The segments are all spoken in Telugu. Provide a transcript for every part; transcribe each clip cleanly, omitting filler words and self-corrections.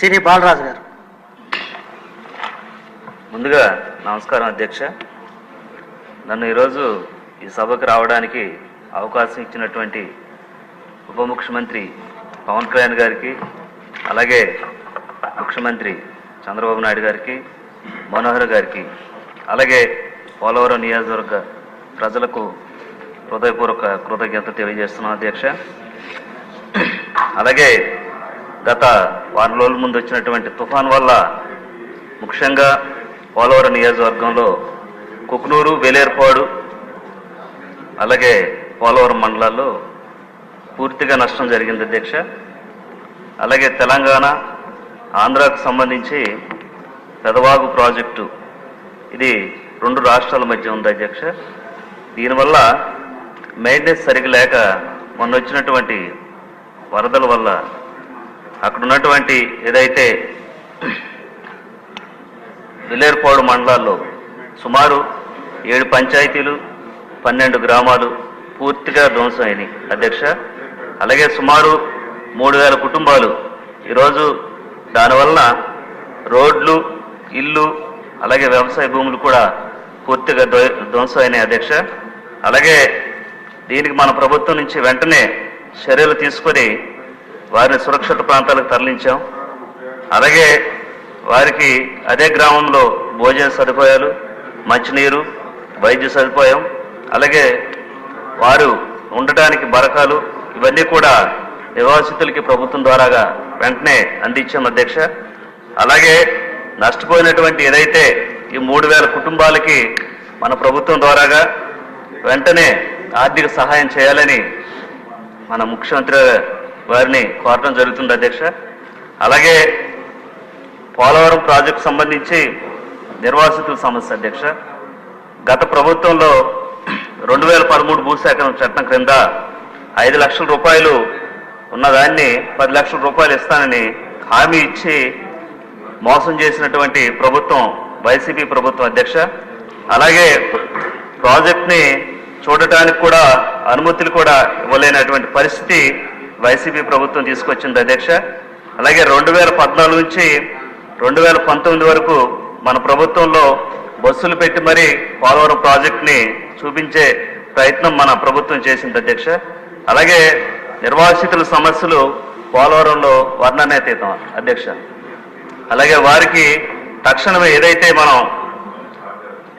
సిరి బాలరాజు గారు. ముందుగా నమస్కారం అధ్యక్ష. నన్ను ఈరోజు ఈ సభకు రావడానికి అవకాశం ఇచ్చినటువంటి ఉప ముఖ్యమంత్రి పవన్ కళ్యాణ్ గారికి, అలాగే ముఖ్యమంత్రి చంద్రబాబు నాయుడు గారికి, మనోహర్ గారికి, అలాగే పోలవరం నియోజకవర్గ ప్రజలకు హృదయపూర్వక కృతజ్ఞత తెలియజేస్తున్నాను అధ్యక్ష. అలాగే గత వారం రోజుల ముందు వచ్చినటువంటి తుఫాన్ వల్ల ముఖ్యంగా పోలవరం నియోజకవర్గంలో కుకునూరు, వేలేరుపాడు, అలాగే పోలవరం మండలాల్లో పూర్తిగా నష్టం జరిగింది అధ్యక్ష. అలాగే తెలంగాణ, ఆంధ్రాకు సంబంధించి పెదవాగు ప్రాజెక్టు ఇది 2 రాష్ట్రాల మధ్య ఉంది అధ్యక్ష. దీనివల్ల మెయింటెనెన్స్ సరిగ్గా లేక మొన్న వచ్చినటువంటి వరదల వల్ల అక్కడ ఉన్నటువంటి ఏదైతే విలేరుపాడు మండలాల్లో సుమారు 7 పంచాయతీలు, 12 గ్రామాలు పూర్తిగా ధ్వంసం అయినాయి అధ్యక్ష. అలాగే సుమారు 3000 కుటుంబాలు ఈరోజు దానివలన రోడ్లు, ఇల్లు, అలాగే వ్యవసాయ భూములు కూడా పూర్తిగా ధ్వంసం అయినాయి అధ్యక్ష. అలాగే దీనికి మన ప్రభుత్వం నుంచి వెంటనే చర్యలు తీసుకొని వారిని సురక్షిత ప్రాంతాలకు తరలించాం. అలాగే వారికి అదే గ్రామంలో భోజన సదుపాయాలు, మంచినీరు, వైద్య సదుపాయం, అలాగే వారు ఉండటానికి బరకాలు ఇవన్నీ కూడా నివాసితులకి ప్రభుత్వం ద్వారాగా వెంటనే అందించాం అధ్యక్ష. అలాగే నష్టపోయినటువంటి ఏదైతే ఈ 3000 కుటుంబాలకి మన ప్రభుత్వం ద్వారాగా వెంటనే ఆర్థిక సహాయం చేయాలని మన ముఖ్యమంత్రి వారిని కోరడం జరుగుతుంది అధ్యక్ష. అలాగే పోలవరం ప్రాజెక్టు సంబంధించి నిర్వాసితుల సమస్య అధ్యక్ష. గత ప్రభుత్వంలో 2013 భూసేకరణ చట్టం క్రింద 5 లక్షల రూపాయలు ఉన్నదాన్ని 10 లక్షల రూపాయలు ఇస్తానని హామీ ఇచ్చి మోసం చేసినటువంటి ప్రభుత్వం వైసీపీ ప్రభుత్వం అధ్యక్ష. అలాగే ప్రాజెక్ట్ని చూడటానికి కూడా అనుమతులు కూడా ఇవ్వలేనటువంటి పరిస్థితి వైసీపీ ప్రభుత్వం తీసుకొచ్చింది అధ్యక్ష. అలాగే 2014 నుంచి 2019 వరకు మన ప్రభుత్వంలో బస్సులు పెట్టి మరీ పోలవరం ప్రాజెక్ట్ని చూపించే ప్రయత్నం మన ప్రభుత్వం చేసింది అధ్యక్ష. అలాగే నిర్వాసితుల సమస్యలు పోలవరంలో వర్ణనాతీతం అధ్యక్ష. అలాగే వారికి తక్షణమే ఏదైతే మనం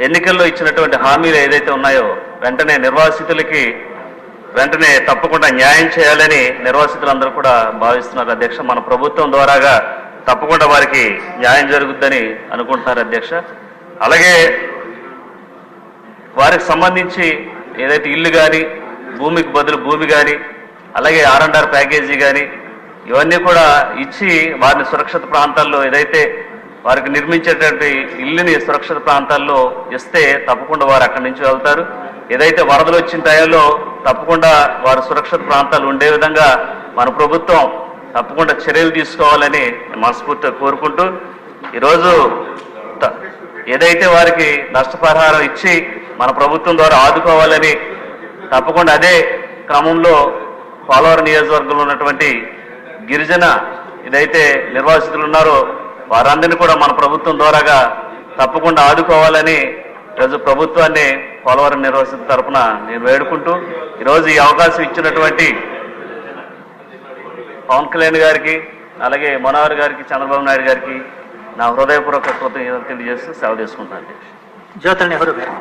ఎన్నికల్లో ఇచ్చినటువంటి హామీలు ఏదైతే ఉన్నాయో వెంటనే నిర్వాసితులకి వెంటనే తప్పకుండా న్యాయం చేయాలని నిర్వాసితులందరూ కూడా భావిస్తున్నారు అధ్యక్ష. మన ప్రభుత్వం ద్వారాగా తప్పకుండా వారికి న్యాయం జరుగుద్దని అనుకుంటున్నారు అధ్యక్ష. అలాగే వారికి సంబంధించి ఏదైతే ఇల్లు కానీ, భూమికి బదులు భూమి కానీ, అలాగే R&R ప్యాకేజీ కానీ ఇవన్నీ కూడా ఇచ్చి వారిని సురక్షిత ప్రాంతాల్లో ఏదైతే వారికి నిర్మించేటువంటి ఇల్లుని సురక్షిత ప్రాంతాల్లో ఇస్తే తప్పకుండా వారు అక్కడి నుంచి వెళ్తారు. ఏదైతే వరదలు వచ్చిన టైంలో తప్పకుండా వారు సురక్షిత ప్రాంతాలు ఉండే విధంగా మన ప్రభుత్వం తప్పకుండా చర్యలు తీసుకోవాలని మనస్ఫూర్తిగా కోరుకుంటూ ఈరోజు ఏదైతే వారికి నష్టపరిహారం ఇచ్చి మన ప్రభుత్వం ద్వారా ఆదుకోవాలని తప్పకుండా అదే క్రమంలో పోలవరం నియోజకవర్గంలో ఉన్నటువంటి గిరిజన ఏదైతే నిర్వాసితులు ఉన్నారో వారందరినీ కూడా మన ప్రభుత్వం ద్వారాగా తప్పకుండా ఆదుకోవాలని ఈరోజు ప్రభుత్వాన్ని పోలవరం నిర్వాసితుల తరఫున నేను వేడుకుంటూ ఈరోజు ఈ అవకాశం ఇచ్చినటువంటి పవన్ కళ్యాణ్ గారికి, అలాగే మనోహర్ గారికి, చంద్రబాబు నాయుడు గారికి నా హృదయపూర్వక కృతజ్ఞతలు తెలియజేస్తూ సెలవు తీసుకుంటున్నాను. జ్యోతుల నెహ్రూ గారు.